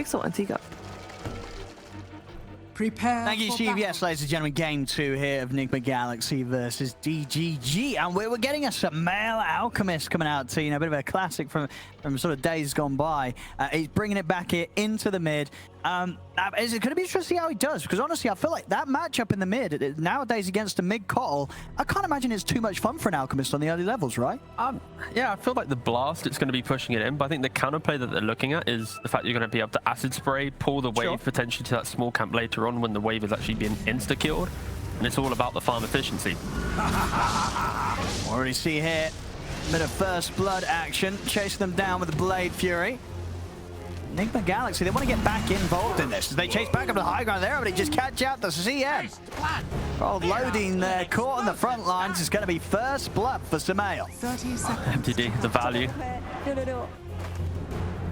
Pixel and Tika. Prepare. Thank you, Steve. Yes, ladies and gentlemen, game 2 here of Enigma Galaxy versus DGG, and we're getting a Sumail Alchemist coming out to, you know, a bit of a classic from sort of days gone by. He's bringing it back here into the mid. Is it going to be interesting how he does? Because honestly, I feel like that matchup in the mid nowadays against a mid Cottle, I can't imagine it's too much fun for an Alchemist on the early levels, right? Yeah, I feel like the blast, it's going to be pushing it in, but I think the counterplay that they're looking at is the fact you're going to be able to acid spray, pull the wave potentially to that small camp later on when the wave is actually being insta-killed, and it's all about the farm efficiency. Already see here, a bit of first blood action, chasing them down with the Blade Fury. Enigma Galaxy, they want to get back involved in this. As they chase back up to the high ground there, but they just catch out the CM. Old loading there, caught on the front lines. Is going to be first blood for Sumail. 30 seconds. MTD, the value.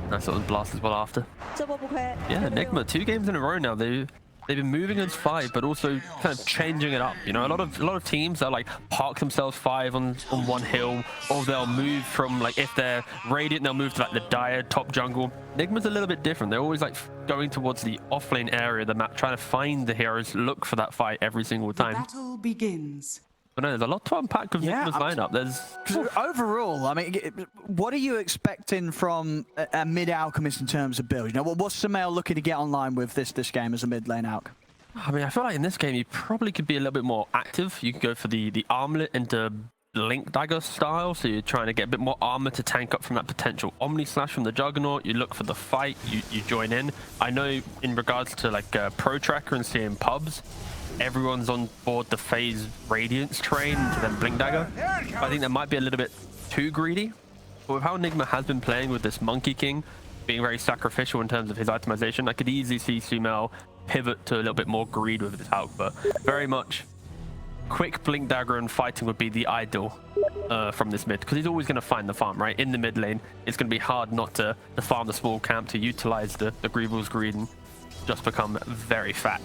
Nice little blast as well after. Yeah, Enigma, 2 games in a row now. They've been moving as 5, but also kind of changing it up. You know, a lot of teams that like park themselves 5 on one hill, or they'll move from, like, if they're Radiant, they'll move to like the Dire top jungle. Enigma's a little bit different. They're always like going towards the offlane area of the map, trying to find the heroes, look for that fight every single time. The battle begins. But no, there's a lot to unpack with Enigma's lineup. There's overall, I mean, what are you expecting from a mid Alchemist in terms of build? You know, what's Sumail looking to get online with this game as a mid lane Alch? I mean, I feel like in this game you probably could be a little bit more active. You could go for the armlet into Link Dagger style, so you're trying to get a bit more armor to tank up from that potential Omni Slash from the Juggernaut. You look for the fight, you join in. I know in regards to like Pro Tracker and seeing pubs, everyone's on board the phase Radiance train to then Blink Dagger. I think that might be a little bit too greedy. But with how Enigma has been playing with this Monkey King, being very sacrificial in terms of his itemization, I could easily see Sumail pivot to a little bit more greed with his Alch, but very much quick Blink Dagger and fighting would be the ideal from this mid, because he's always going to find the farm, right? In the mid lane, it's going to be hard not to farm the small camp, to utilize the Greevil's greed and just become very fat.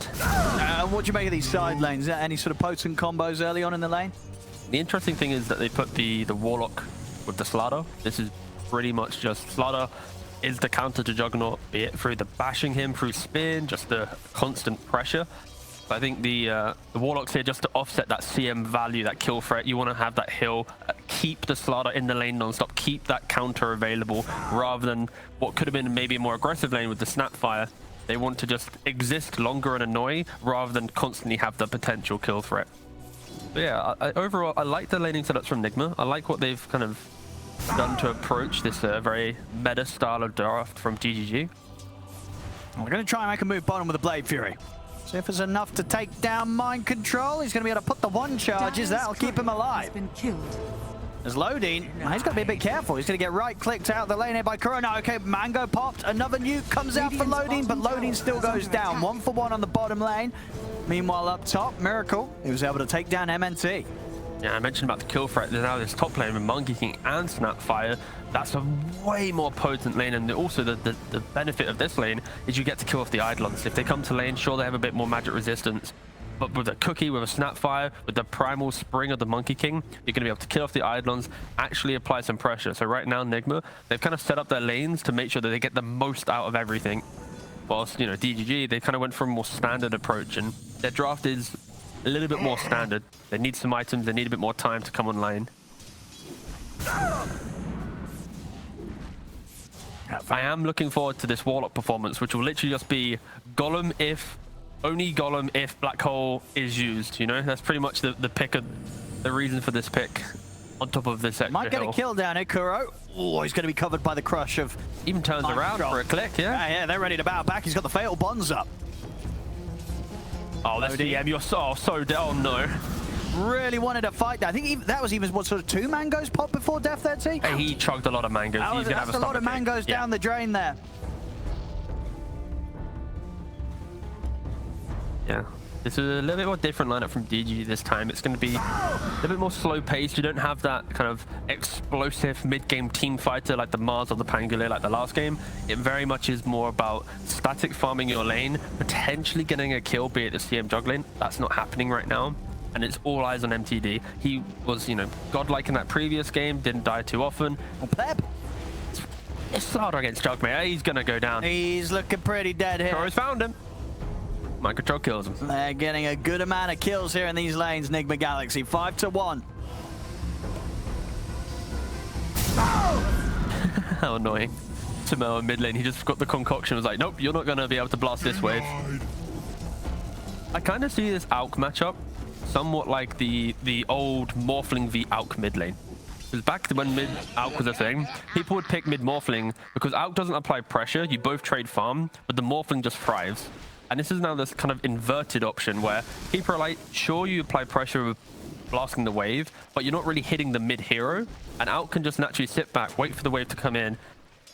What do you make of these side lanes? Is there any sort of potent combos early on in the lane? The interesting thing is that they put the Warlock with the Slardar. This is pretty much just Slardar is the counter to Juggernaut, be it through the bashing him, through spin, just the constant pressure. But I think the Warlock's here just to offset that CM value, that kill threat. You want to have that hill, keep the Slardar in the lane non-stop, keep that counter available, rather than what could have been maybe a more aggressive lane with the Snapfire. They want to just exist longer and annoy, rather than constantly have the potential kill threat. But yeah, overall, I like the laning setups from Enigma. I like what they've kind of done to approach this very meta style of draft from DGG. We're going to try and make a move bottom with the Blade Fury. See if there's enough to take down Mind Control. He's going to be able to put the 1 charges. That'll keep him alive. Been killed. There's loading. He's got to be a bit careful. He's going to get right-clicked out the lane here by Corona. Okay, Mango popped. Another nuke comes out for loading, but loading still goes down. 1 for 1 on the bottom lane. Meanwhile, up top, Miracle, he was able to take down MNT. Yeah, I mentioned about the kill threat. There's now this top lane with Monkey King and Snapfire. That's a way more potent lane, and also the benefit of this lane is you get to kill off the Eidolons. If they come to lane, sure, they have a bit more magic resistance, but with a Cookie, with a Snapfire, with the Primal Spring of the Monkey King, you're going to be able to kill off the Eidolons, actually apply some pressure. So right now, Enigma, they've kind of set up their lanes to make sure that they get the most out of everything. Whilst, you know, DGG, they kind of went for a more standard approach, and their draft is a little bit more standard. They need some items, they need a bit more time to come online. I am looking forward to this Warlock performance, which will literally just be Golem if, only Golem if Black Hole is used, you know? That's pretty much the pick of the reason for this pick on top of this extra Might get hill. a kill down here, Kuro. Oh, he's going to be covered by the crush of... Even turns around for a click, yeah? Yeah, they're ready to bow back. He's got the Fatal Bonds up. Oh, that's DM, you're so down, no. Really wanted to fight that. I think that was even what, sort of 2 mangoes popped before death there, T? Hey, he chugged a lot of mangoes. He's gonna have a lot of mangoes down the drain there. Yeah. This is a little bit more different lineup from DG this time. It's going to be a little bit more slow paced. You don't have that kind of explosive mid-game team fighter like the Mars or the Pangolier like the last game. It very much is more about static farming your lane, potentially getting a kill, be it the CM juggling. That's not happening right now. And it's all eyes on MTD. He was, you know, godlike in that previous game, didn't die too often. Well, Pleb. It's Slaughter against Jugmate. He's going to go down. He's looking pretty dead here. Torres found him. Mind Control kills him. They're getting a good amount of kills here in these lanes, Nigma Galaxy. 5-1. How annoying. Sumail in mid lane, he just got the concoction, was like, nope, you're not going to be able to blast this wave. I kind of see this Alch matchup somewhat like the old Morphling v Alch mid lane. Because back when mid Alch was a thing, people would pick mid Morphling because Alch doesn't apply pressure, you both trade farm, but the Morphling just thrives. And this is now this kind of inverted option where people are like, sure, you apply pressure with blasting the wave, but you're not really hitting the mid hero, and Alch can just naturally sit back, wait for the wave to come in,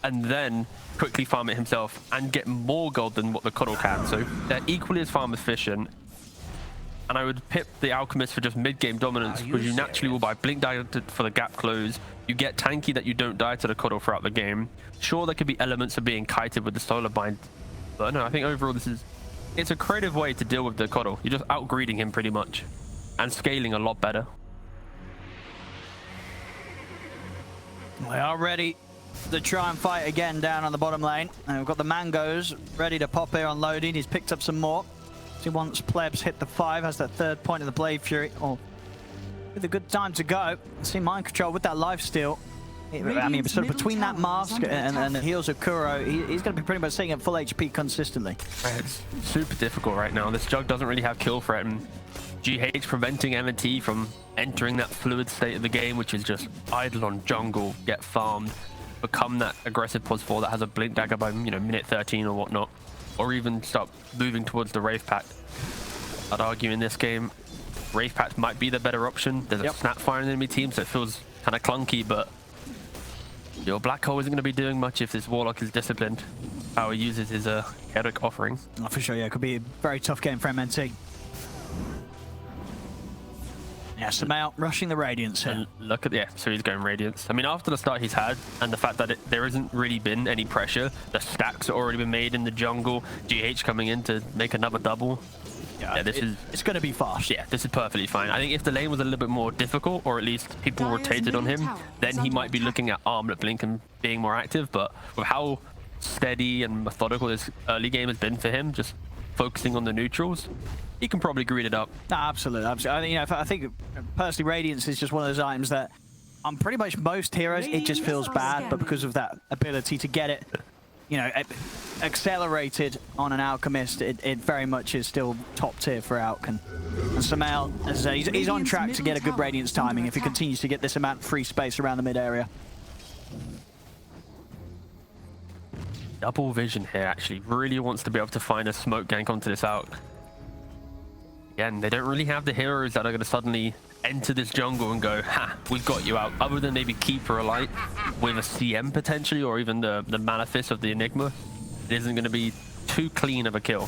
and then quickly farm it himself and get more gold than what the Cuddle can. So they're equally as farm efficient. And I would pip the Alchemist for just mid-game dominance because you naturally will buy Blink Dagger for the gap close. You get tanky that you don't die to the Cuddle throughout the game. Sure, there could be elements of being kited with the Solar Bind, but no, I think overall it's a creative way to deal with the Cuddle. You're just out-greeding him pretty much and scaling a lot better. We are ready to try and fight again down on the bottom lane. And we've got the Mangoes ready to pop here on loading. He's picked up some more. So once Plebs hit the 5, has that third point of the Blade Fury. Oh, with a good time to go. See Mind Control with that lifesteal. I mean, sort of between that mask and the heals of Kuro, he's going to be pretty much sitting at full HP consistently. It's super difficult right now. This Jug doesn't really have kill threat, and GH preventing M&T from entering that fluid state of the game, which is just idle on jungle, get farmed, become that aggressive pos 4 that has a Blink Dagger by, you know, minute 13 or whatnot, or even start moving towards the Wraith Pact. I'd argue in this game, Wraith Pact might be the better option. There's a Snapfire in the enemy team, so it feels kind of clunky, but your Black Hole isn't going to be doing much if this Warlock is disciplined. How he uses his heroic offering. Oh, for sure, yeah, it could be a very tough game for MNT. Yeah, Sumail rushing the Radiance here. And look at, yeah, so he's going Radiance. I mean, after the start he's had, and the fact that there hasn't really been any pressure, the stacks have already been made in the jungle, GH coming in to make another double. Yeah, it's going to be fast. Yeah, this is perfectly fine. I think if the lane was a little bit more difficult, or at least people rotated on him, then he might be looking at Armlet Blink and being more active, but with how steady and methodical this early game has been for him, just focusing on the neutrals, he can probably greed it up. No, absolutely. I think personally Radiance is just one of those items that on pretty much most heroes it just feels bad, but because of that ability to get it, you know, accelerated on an Alchemist, it very much is still top tier for Alch. And Sumail, as I say, he's on track to get a good Radiance timing if he continues to get this amount of free space around the mid area. Double vision here, actually. Really wants to be able to find a smoke gank onto this Alch. Again, they don't really have the heroes that are going to suddenly enter this jungle and go, ha, we've got you out. Other than maybe Keeper Alight with a CM potentially, or even the Manifest of the Enigma. It isn't going to be too clean of a kill.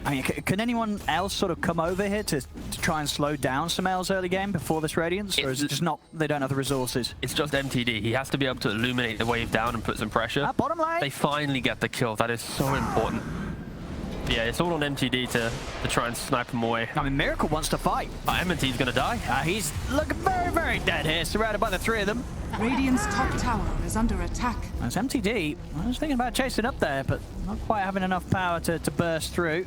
I mean, can anyone else sort of come over here to try and slow down Sumail's early game before this Radiance? Or is it just not, they don't have the resources? It's just MTD. He has to be able to illuminate the wave down and put some pressure. Bottom lane. They finally get the kill. That is so important. Yeah, it's all on MTD to try and snipe him away. I mean, Miracle wants to fight. M&T's going to die. He's looking very, very dead here, surrounded by the 3 of them. Radiant's top tower is under attack. That's MTD. I was thinking about chasing up there, but not quite having enough power to burst through.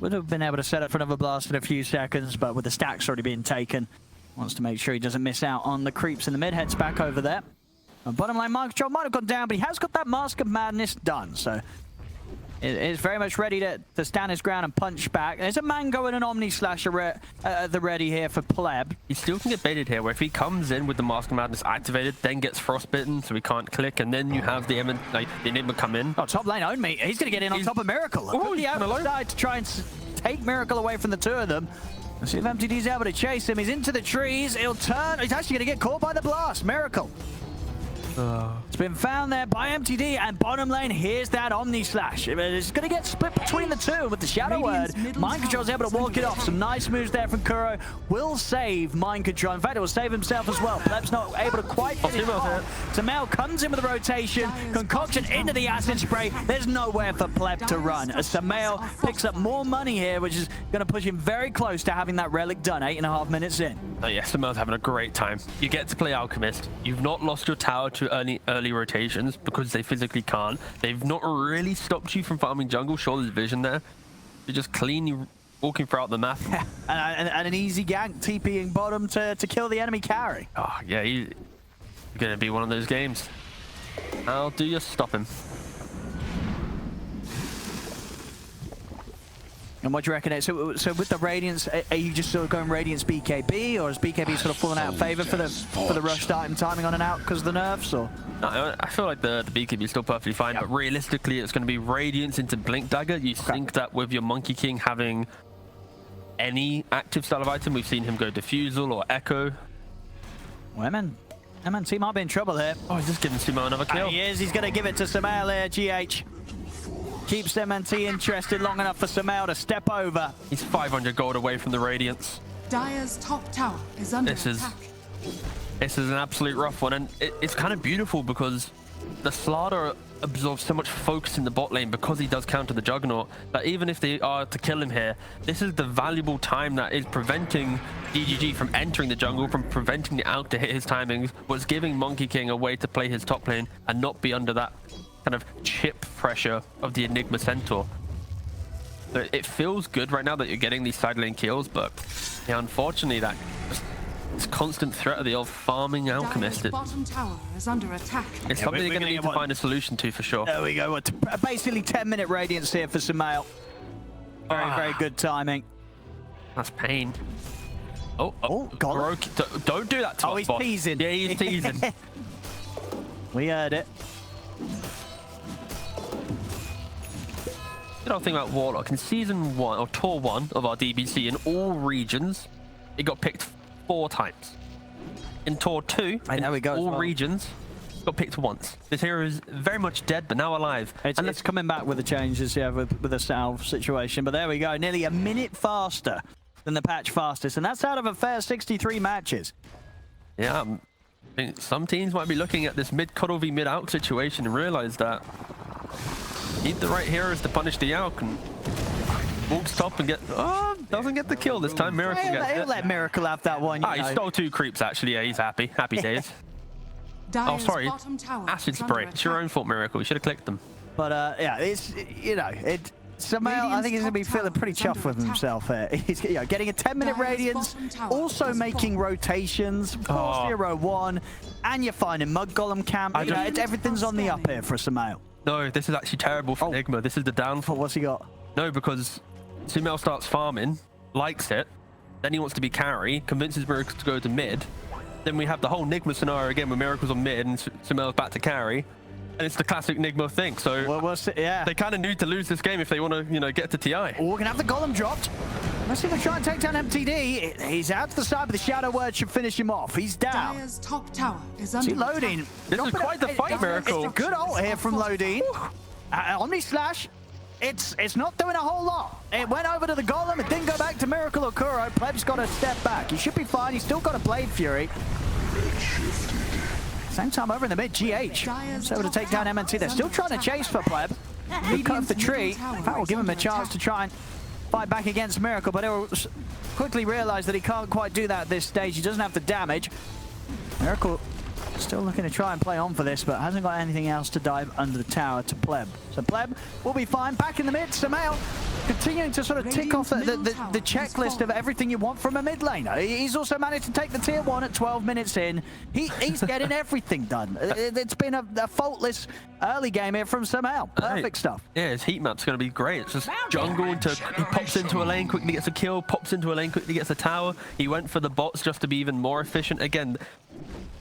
Would have been able to set up for another blast in a few seconds, but with the stacks already being taken, wants to make sure he doesn't miss out on the creeps in the mid. Heads back over there. Bottom lane, Mind Control might have gone down, but he has got that Mask of Madness done, so it is very much ready to stand his ground and punch back. There's a Mango and an Omni Slasher at the ready here for Pleb. He still can get baited here, where if he comes in with the Mask of Madness activated, then gets frostbitten, so he can't click, and then you have the Enigma come in. Oh, top lane own me. He's going to get in on top of Miracle. Oh, the outside to try and take Miracle away from the 2 of them. Let's see if MTD's able to chase him. He's into the trees. He'll turn. He's actually going to get caught by the blast. Miracle. It's been found there by MTD, and bottom lane, here's that Omni Slash. It's going to get split between the two with the Shadow Word. Mind Control's able to walk it off. Some nice moves there from Kuro. Will save Mind Control. In fact, it will save himself as well. Pleb's not able to quite finish off. Sumail comes in with a rotation. Concoction into the acid spray. There's nowhere for Pleb to run. As Sumail picks up more money here, which is going to push him very close to having that relic done 8.5 minutes in. Oh yeah, Sumail's having a great time. You get to play Alchemist. You've not lost your tower to early rotations because they physically can't. They've not really stopped you from farming jungle. Sure, there's vision there. You're just cleanly walking throughout the map. and an easy gank, TPing bottom to kill the enemy carry. Oh yeah, you're going to be one of those games. How do you stop him? And what do you reckon? So with the Radiance, are you just sort of going Radiance BKB, or is BKB sort of falling out of favor for the rush starting timing on and out because of the nerfs? Or No, I feel like the BKB is still perfectly fine, but realistically, it's going to be Radiance into Blink Dagger. You think that with your Monkey King having any active style of item, we've seen him go Diffusal or Echo. Women, MNT might be in trouble here. Oh, he's just giving Sumail another kill. He is. He's going to give it to Sumail here. GH keeps MNT interested long enough for Sumail to step over. He's 500 gold away from the Radiance. Dire's top tower is under attack. This is an absolute rough one, and it's kind of beautiful because the Slardar absorbs so much focus in the bot lane because he does counter the Juggernaut, that even if they are to kill him here, this is the valuable time that is preventing DGG from entering the jungle, from preventing the Alk to hit his timings, was giving Monkey King a way to play his top lane and not be under that kind of chip pressure of the Enigma Centaur. So it feels good right now that you're getting these side lane kills, but yeah, unfortunately that this constant threat of the old farming Alchemist, bottom tower is under attack. It's something you're going to need to find a solution to for sure. There we go. Basically 10-minute Radiance here for Sumail. Very good timing. That's pain. Oh, God. Don't do that to us, he's boss. teasing. Yeah, he's teasing. We heard it. You know, thing about Warlock in season 1 or tour 1 of our DPC, in all regions, it got picked 4 times. In tour 2, in all regions, got picked once. This hero is very much dead, but now alive. It's coming back with the changes, yeah, with the salve situation. But there we go, nearly a minute faster than the patch fastest, and that's out of a fair 63 matches. Yeah, I think some teams might be looking at this mid-cuddle v mid-Alk situation and realize that need the right heroes to punish the Alk, and walks top and doesn't get the kill this time. Miracle gets it. He'll let Miracle have that one. He stole 2 creeps actually. Yeah, he's happy. Happy days. Oh, sorry. Acid spray. It's your own fault, Miracle. You should have clicked them. But yeah, it's Sumail, I think he's going to be feeling pretty chuffed with himself here. He's getting a 10-minute Radiance, also making rotations, 4-0-1, and you're finding Mud Golem camp. Everything's on the up here for Sumail. No, this is actually terrible for Enigma. This is the downfall. What's he got? No, because Sumail starts farming, likes it, then he wants to be carry, convinces Miracle to go to mid. Then we have the whole Enigma scenario again where Miracle's on mid and Sumail's back to carry. And it's the classic Enigma thing. So they kind of need to lose this game if they want to, get to TI. We're going to have the Golem dropped. Let's see if they try and take down MTD. He's out to the side, but the Shadow Word should finish him off. He's down. Dire's top tower is under loading. This is quite the fight, Miracle. It's a good ult here from Lodine. Omni Slash. It's not doing a whole lot. It went over to the Golem. It didn't go back to Miracle or Kuro. Pleb's got to step back. He should be fine. He's still got a Blade Fury. Same time over in the mid, GH. So able to take down MNT. They're still trying to chase for Pleb. He cut off the tree. In fact, we'll give him a chance to try and fight back against Miracle, but he'll quickly realize that he can't quite do that at this stage. He doesn't have the damage. Miracle still looking to try and play on for this, but hasn't got anything else to dive under the tower to Pleb. So Pleb will be fine. Back in the mid, Sumail continuing to sort of tick off the checklist of everything you want from a mid laner. He's also managed to take the tier 1 at 12 minutes in. He's getting everything done. It's been a faultless early game here from Sumail. Perfect stuff. Yeah, his heat map's going to be great. It's just jungle he pops into a lane, quickly gets a kill, pops into a lane, quickly gets a tower. He went for the bots just to be even more efficient. Again,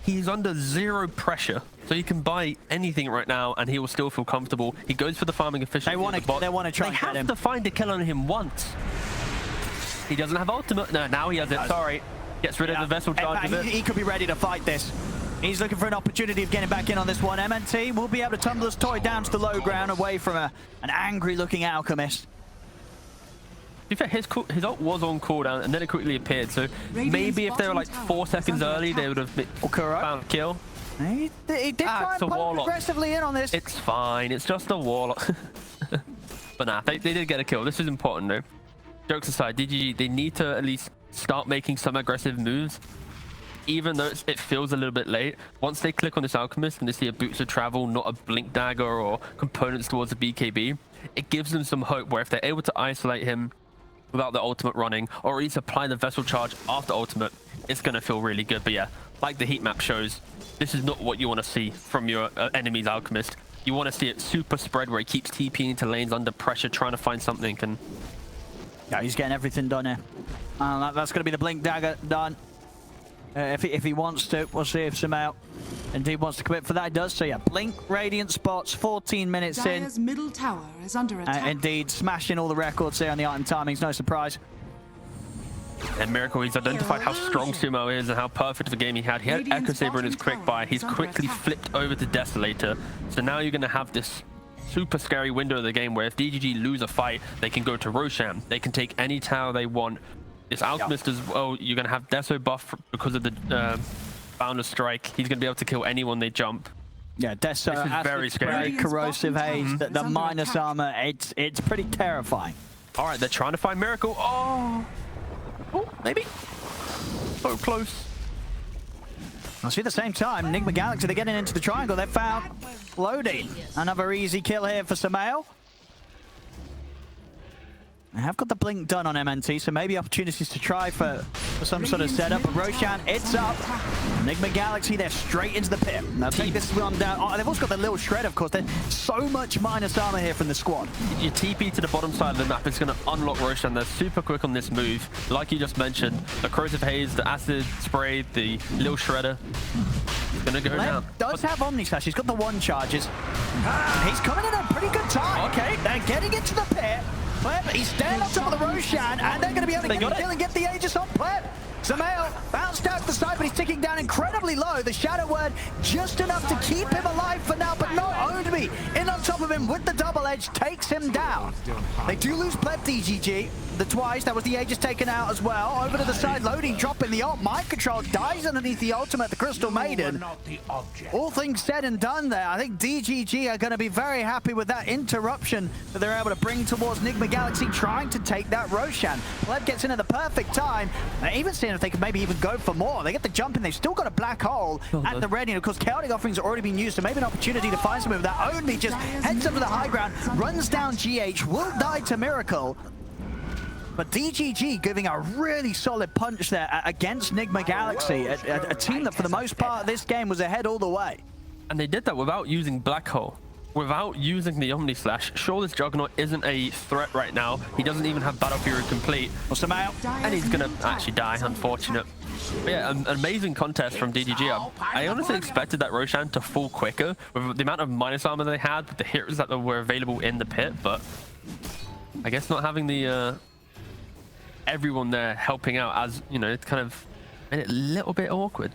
he's under 0 pressure, so he can buy anything right now and he will still feel comfortable. He goes for the farming efficiency. They want to try and get him. They have to find a kill on him once. He doesn't have ultimate. No, now he has it. Sorry. Gets rid of the vessel charge of it. He could be ready to fight this. He's looking for an opportunity of getting back in on this one. MNT will be able to tumble his toy down to the low ground away from an angry-looking Alchemist. To be fair, his ult was on cooldown and then it quickly appeared. So maybe if they were like 4 seconds early, they would have found a kill. He did try and punch aggressively in on this. It's fine. It's just a warlock. But nah, they did get a kill. This is important though. Jokes aside, DGG, they need to at least start making some aggressive moves. Even though it feels a little bit late, once they click on this Alchemist and they see a Boots of Travel, not a Blink Dagger or components towards the BKB, it gives them some hope where if they're able to isolate him without the ultimate running, or at least apply the Vessel Charge after ultimate, it's going to feel really good. But yeah, like the heat map shows, this is not what you want to see from your enemy's Alchemist. You want to see it super spread where he keeps TPing into lanes under pressure, trying to find something. And yeah, he's getting everything done here. That's going to be the Blink Dagger done. If he wants to, we'll see if Sumail indeed wants to commit for that. He does. So yeah, Blink, Radiant spots, 14 minutes Dire's in. middle tower is under attack. Indeed, smashing all the records here on the art and timings, no surprise. And Miracle, he's identified how strong Sumail is and how perfect of a game he had. He had Echo Saber in his quick buy. He's quickly flipped over to Desolator. So now you're going to have this super scary window of the game where if DGG lose a fight, they can go to Roshan. They can take any tower they want. This Alchemist as well, you're going to have Deso buff because of the Boundless Strike. He's going to be able to kill anyone they jump. Yeah, Deso, this is very scary. Corrosive Haze, the minus armor, it's pretty terrifying. All right, they're trying to find Miracle. Oh, maybe. So close. I'll see at the same time, Enigma Galaxy, they're getting into the triangle. They found Loading. Another easy kill here for Sumail. I have got the blink done on MNT, so maybe opportunities to try for some sort of setup. But Roshan, it's up. Enigma Galaxy, they're straight into the pit. Now take this one down. Oh, they've also got the little shred, of course. There's so much minus armor here from the squad. Your TP to the bottom side of the map is going to unlock Roshan. They're super quick on this move. Like you just mentioned, the Corrosive Haze, the Acid Spray, the little shredder. It's going to go down. Does have Omni Slash. He's got the one charges. He's coming in at a pretty good time. Okay, they're getting into the pit. Pleb, he's standing on top of the Roshan, and they're going to be able to get the kill and get the Aegis on Pleb. Sumail bounced out to the side, but he's ticking down incredibly low. The Shadow Word just enough to keep him alive for now, but not Odeby in on top of him with the double edge takes him down. They do lose Pleb DGG. The twice, that was the Aegis taken out as well. Over to the side, Loading, dropping the ult. Mind Control dies underneath the ultimate, the Crystal Maiden. All things said and done there. I think DGG are going to be very happy with that interruption that they're able to bring towards Enigma Galaxy, trying to take that Roshan. Pleb gets in at the perfect time. They're even seeing if they could maybe even go for more. They get the jump in. They've still got a black hole at the ready. And of course, chaotic offerings are already been used, so maybe an opportunity to find some of that. Only just heads up to the high ground, runs down GH, will die to Miracle. But DGG giving a really solid punch there against Enigma Galaxy, a team that for the most part of this game was ahead all the way. And they did that without using Black Hole, without using the Omni Slash. Sure, this Juggernaut isn't a threat right now. He doesn't even have Battle Fury complete. Well, Sumail, and he's going to actually die, unfortunate. But yeah, an amazing contest from DGG. I honestly expected that Roshan to fall quicker with the amount of minus armor they had, with the heroes that were available in the pit, but I guess not having the everyone there helping out, as you know, it's kind of made it a little bit awkward.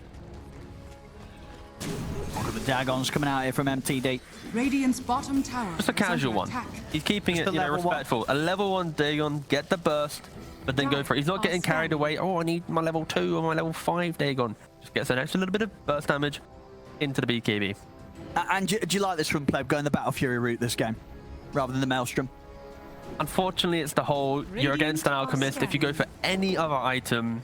The Dagon's coming out here from MTD. Radiance bottom tower. Just a casual one. He's keeping it, you know, respectful. A level 1 Dagon, get the burst, but then go for it. He's not getting carried away. Oh, I need my level 2 or my level 5 Dagon. Just gets an extra little bit of burst damage into the BKB. And do you like this from Pleb, going the Battle Fury route this game, rather than the Maelstrom? Unfortunately, it's the whole, you're against an Alchemist. If you go for any other item,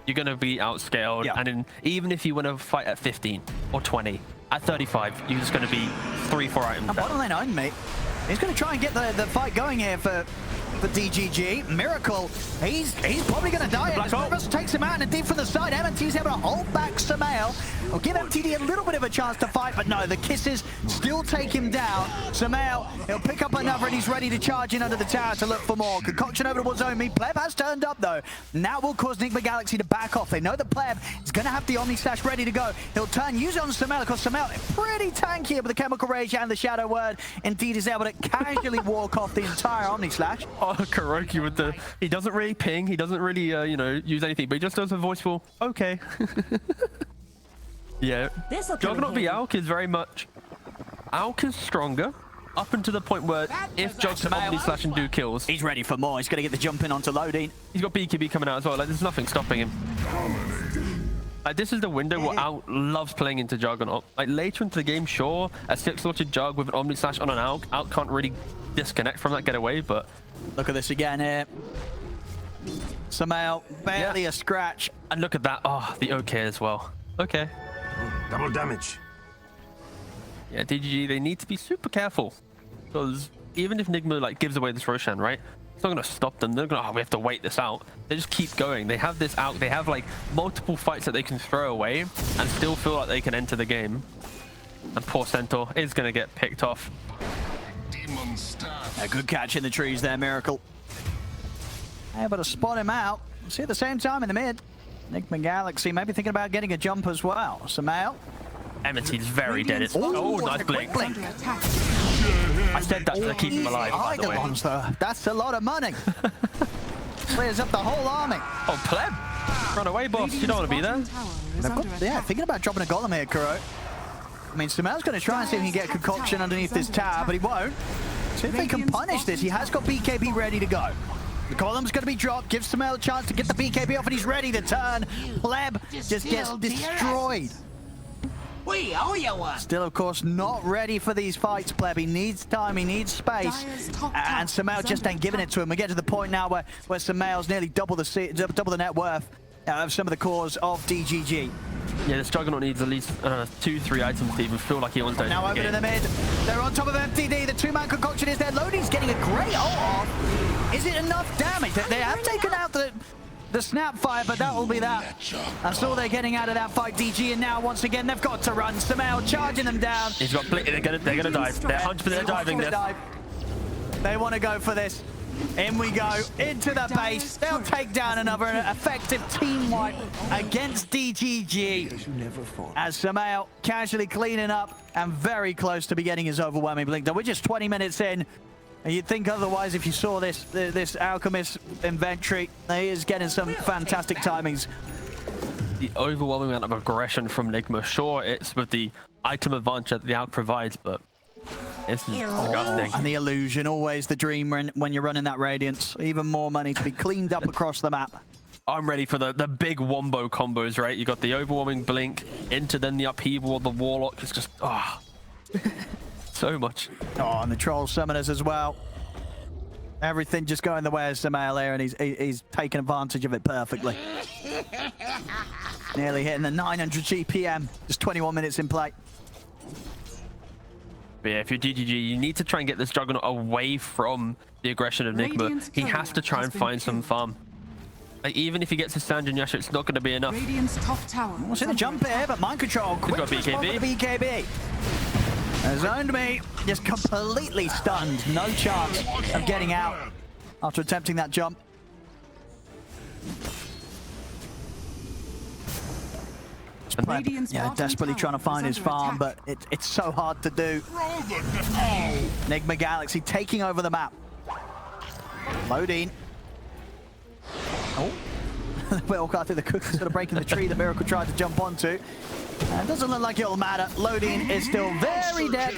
you're going to be outscaled. Yeah. And even if you win a fight at 15 or 20, at 35, you're just going to be 3-4 items down. Bottom lane own, mate. He's going to try and get the fight going here for DGG. Miracle, he's probably going to die. Rivers takes him out, and indeed from the side, MNT's able to hold back Sumail. Will give MTD a little bit of a chance to fight, but no, the kisses still take him down. Sumail, he'll pick up another, and he's ready to charge in under the tower to look for more. Concoction over towards Omi. Pleb has turned up, though. Now will cause Enigma Galaxy to back off. They know that Pleb is going to have the Omni Slash ready to go. He'll turn, use it on Sumail, because Sumail pretty tanky with the Chemical Rage and the Shadow Word. Indeed is able to casually walk off the entire Omni Slash. Oh, Kuroki with the... He doesn't really ping. He doesn't really, you know, use anything, but he just does a voiceful, okay. Yeah. This'll come in Juggernaut v handy. Alk is very much... Alk is stronger up until the point where if Jug can Omni Slash and do kills, He's ready for more. He's going to get the jump in onto loading. he's got BKB coming out as well. Like, there's nothing stopping him. Like, this is the window where Alk loves playing into Juggernaut. Like, later into the game, sure, a 6-slotted Jug with an Omni Slash on an Alk. Alk can't really disconnect from that, get away, but... Look at this again here. Sumail, barely a scratch. And look at that. Oh, the OK as well. Okay. Double damage. Yeah, DGG, they need to be super careful. Because even if Nigma, like, gives away this Roshan, right? It's not going to stop them. They're going to, oh, we have to wait this out. They just keep going. They have this out. They have, like, multiple fights that they can throw away and still feel like they can enter the game. And poor Centaur is going to get picked off. A good catch in the trees there, Miracle. Able to spot him out. See at the same time in the mid. Enigma Galaxy maybe thinking about getting a jump as well. Sumail. Emmeti's very dead. It's, oh, nice blink. blink. Under attack. I said that to keep him alive, by the way. Eidolons, though. That's a lot of money. Clears up the whole army. Oh, pleb. Run away, boss. You don't want to be there. Radiant's bottom tower is They've under got, yeah, attack. thinking about dropping a golem here, Kuro. I mean, Sumail's going to try and see if he can get a concoction underneath this tower, but he won't. See if they can punish this. He has got BKB ready to go. The column's going to be dropped. Gives Sumail a chance to get the BKB off, and he's ready to turn. Pleb just gets destroyed. We owe you one. Still, of course, not ready for these fights, Pleb. He needs time. He needs space. Dire's top And tower Sumail is just under ain't giving it to him. We get to the point now where Sumail's nearly double the net worth of some of the cores of DGG. Yeah, this Juggernaut needs at least 2-3 items to even feel like he wants to Now over to the mid. They're on top of MTD. The two-man concoction is there. Loading's getting a great ult off. Is it enough damage? They have taken out the Snapfire, but that will be that. That's all they're getting out of that fight, DG. And now, once again, they've got to run. Sumail charging them down. He's got blink. They're gonna dive. They're 100% diving this. They want to go for this. In we go, into the base. They'll take down another effective team wipe against DGG. As Sumail casually cleaning up and very close to be getting his overwhelming blink. We're just 20 minutes in. And you'd think otherwise if you saw this Alchemist inventory. He is getting some fantastic timings. The overwhelming amount of aggression from Nigma. Sure, it's with the item advantage that the Alk provides, but it's disgusting. And the illusion, always the dream when you're running that Radiance. Even more money to be cleaned up across the map. I'm ready for the big wombo combos, right? You got the overwhelming blink into then the upheaval of the Warlock. It's just, so much. Oh, and the Troll Summoners as well. Everything just going the way of Sumail here, and he's taking advantage of it perfectly. Nearly hitting the 900 GPM. Just 21 minutes in play. But yeah, if you're DGG, you need to try and get this Juggernaut away from the aggression of Nigma. Radiant's He has to try turret and has find been some killed. farm. Like, even if he gets a Sanjin Yasha, it's not going to be enough. Radiant's top tower. We'll see the jump here, but mind control. Quick got response BKB. with the BKB. Zoned me. Just completely stunned. No chance of getting out after attempting that jump. Radiant's Yeah, bottom desperately tower trying to find is his under farm, attack. but it's so hard to do. Enigma Galaxy taking over the map. Loading. Oh. Well, I think the cook is sort of breaking the tree that Miracle tried to jump onto. It doesn't look like it'll matter. Loading is still very dead.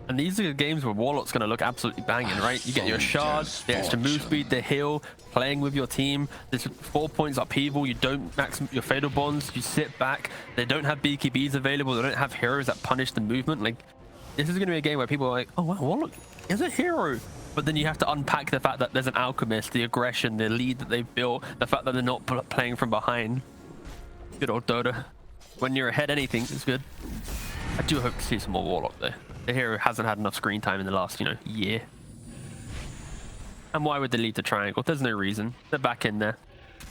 And these are the games where Warlock's going to look absolutely banging, right? You get your shard, the extra move speed, the heal, playing with your team. There's 4 points upheaval. You don't max your fatal bonds. You sit back. They don't have BKBs available. They don't have heroes that punish the movement. Like, this is going to be a game where people are like, oh, wow, Warlock is a hero. But then you have to unpack the fact that there's an Alchemist, the aggression, the lead that they've built, the fact that they're not playing from behind. Good old Dota. When you're ahead, anything is good. I do hope to see some more Warlock, though. The hero hasn't had enough screen time in the last, year. And why would they leave the triangle? There's no reason. They're back in there.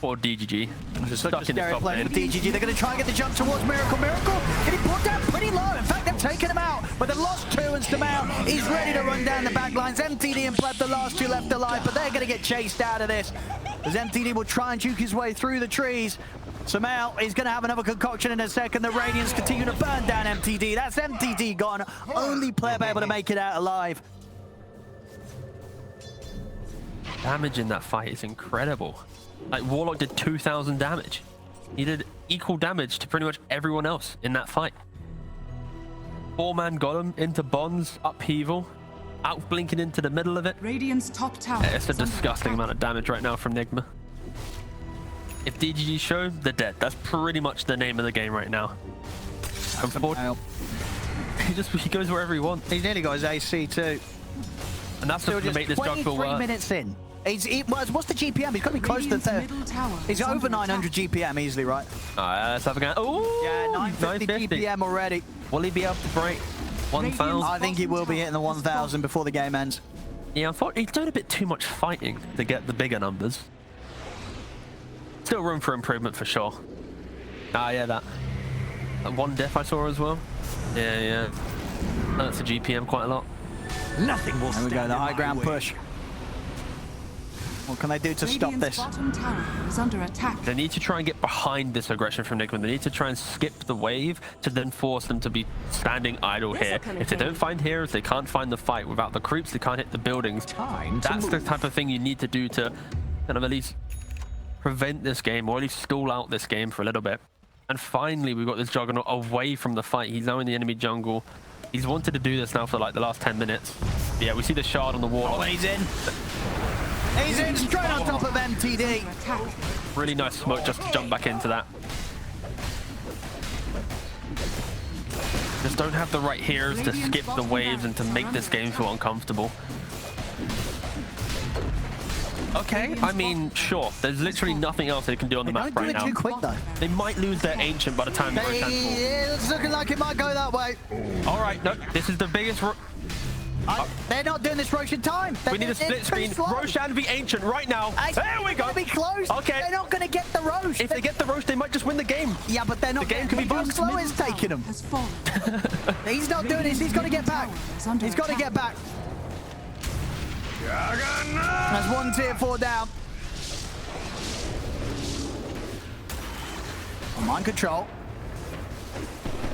Or DGG. Just Stuck in the top playing lane. with DGG. They're going to try and get the jump towards Miracle. Miracle getting put down pretty low. In fact, they've taken him out, but they've lost two, and Sumail is ready to run down the back lines. MTD and Pleb, the last two left alive, but they're going to get chased out of this. As MTD will try and juke his way through the trees. Sumail is going to have another concoction in a second. The Radiance continue to burn down MTD. That's MTD gone. Only Pleb able to make it out alive. Damage in that fight is incredible. Like, Warlock did 2,000 damage. He did equal damage to pretty much everyone else in that fight. 4-man golem into bonds, upheaval, out blinking into the middle of it. Radiant's top tower. It's a is under disgusting attack. amount of damage right now from Nigma. If DGG show, they're dead. That's pretty much the name of the game right now. He goes wherever he wants. He's nearly got his AC too. And that's just to make this juggle 23 work. minutes in. What's the GPM? He's got to be close to Radiant's 30. middle tower He's is over under 900 attack. GPM easily, right? Let's have a go. Oh, Yeah, 950 GPM already. Will he be able to break 1,000? I think he will be hitting the 1,000 before the game ends. Yeah, unfortunately, he's doing a bit too much fighting to get the bigger numbers. Still room for improvement for sure. Yeah, that one death I saw as well. Yeah. That's a GPM quite a lot. Nothing will There we stand go, the in high my ground way. push. What can they do to stop Radiant's this? bottom tower is under attack. They need to try and get behind this aggression from Nigma. They need to try and skip the wave to then force them to be standing idle here. If they don't find heroes, they can't find the fight. Without the creeps, they can't hit the buildings. That's the type of thing you need to do to kind of at least prevent this game, or at least stall out this game for a little bit. And finally, we've got this Juggernaut away from the fight. He's now in the enemy jungle. He's wanted to do this now for like the last 10 minutes. Yeah, we see the shard on the wall. Oh, he's in. He's in straight on top of MTD. Under attack. Really nice smoke just to jump back into that. Just don't have the right heroes to skip the waves and to make this game feel uncomfortable. Okay, I mean, sure. There's literally nothing else they can do on the They map don't do right it now. too quick though. They might lose their ancient by the time Roshan falls. It's looking like it might go that way. All right, no, this is the biggest. They're not doing this Roshan time. We need a split screen. Roshan be ancient right now. There we go. Be close. Okay. They're not going to get the Rosh. If they get the Rosh, they might just win the game. Yeah, but they're not. The game could be Look how both. slow it's taking him. Has fallen. He's not doing this. He's got to get back. He's got to get back. That's one tier 4 down. Mind control.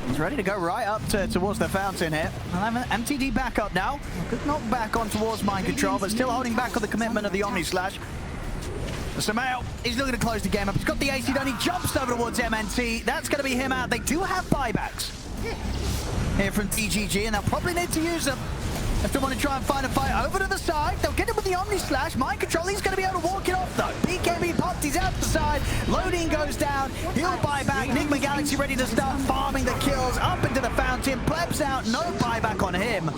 He's ready to go right up towards the fountain here. I'll have an MTD back up now. Good knock back on towards mind control, but still holding back on the commitment of the Omni Slash. Sumail, he's looking to close the game up. He's got the AC done. He jumps over towards MNT. That's going to be him out. They do have buybacks here from DGG, and they'll probably need to use them if they want to try and find a fight over to the side. They'll get him with the Omni Slash. Mind control, he's going to be able to walk it off though. BKB popped, he's out the side. Loading goes down. He'll buy back. Nigma Galaxy ready to start farming the kills up into the fountain. Plebs out, no buyback on him.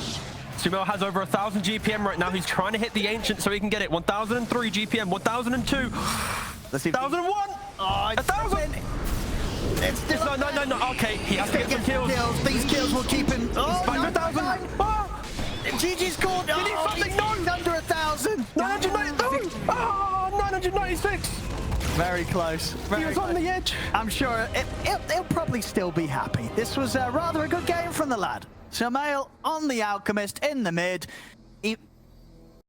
Sumail has over 1,000 GPM right now. He's trying to hit the ancient so he can get it. 1,003 GPM, 1,002, Let's see. 1,00001, 1,000. It's still No. Okay, he has to get some kills. These kills will keep him. Oh, Back to 1,000. no. GG's called. We need something. No. He's under 1,000. 992. 996. Very close. He was on the edge. I'm sure he'll probably still be happy. This was rather a good game from the lad. Sumail on the Alchemist in the mid.